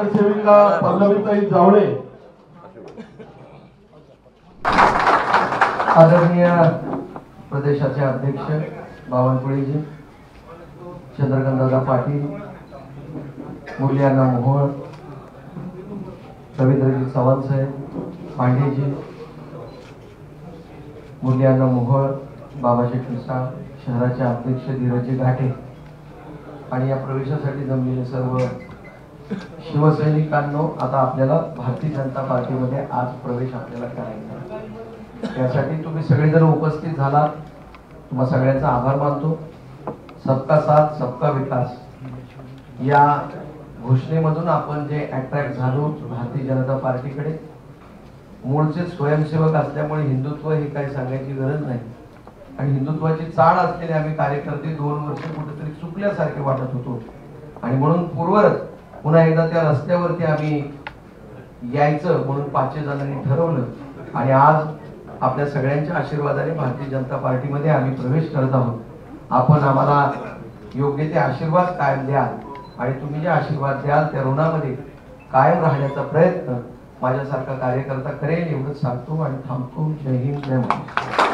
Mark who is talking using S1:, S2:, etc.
S1: नगरसेविका पल्लवीताई जावळे,
S2: आदरणीय प्रदेशाचे अध्यक्ष बावनकुळेजी, चंद्रकांतदादा पाटील, मुरलीअण्णा मोहोळ, रवींद्रजी चव्हाण साहेब, पांडेजी, मुरलीअण्णा मोहोळ, बाबाशेठ मिसाळ, शहराचे अध्यक्ष धीरजी घाटे आणि या प्रवेशासाठी जमलेले सर्व शिवसैनिकांनो, आता आपल्याला भारतीय जनता पार्टीमध्ये आज प्रवेश आपल्याला करायचा आहे। त्यासाठी तुम्ही सगळेजण उपस्थित झालात, तुम्हा सगळ्यांचा आभार मानतो। सबका साथ सबका विकास या घोषणेमधून आपण जे अट्रॅक्ट झालो भारतीय जनता पार्टीकडे, मूळचे स्वयंसेवक असल्यामुळे हिंदुत्व हे काही सांगायची गरज नाही आणि हिंदुत्वाची चाळ असलेले आम्ही कार्यकर्ते 2 वर्ष कुठेतरी चुकल्यासारखे वाटत होतो आणि म्हणून पूर्वरच पुन्हा एकदा त्या रस्त्यावरती आम्ही यायचं म्हणून 5 जणांनी ठरवलं आणि आज आपल्या सगळ्यांच्या आशीर्वादाने भारतीय जनता पार्टीमध्ये आम्ही प्रवेश करत आहोत। आपण आम्हाला योग्य ते आशीर्वाद कायम द्याल आणि तुम्ही जे आशीर्वाद द्याल त्या ऋणामध्ये कायम राहण्याचा प्रयत्न माझ्यासारखा कार्यकर्ता करेल एवढंच सांगतो आणि थांबतो। जय हिंद, जय महाराष्ट्र।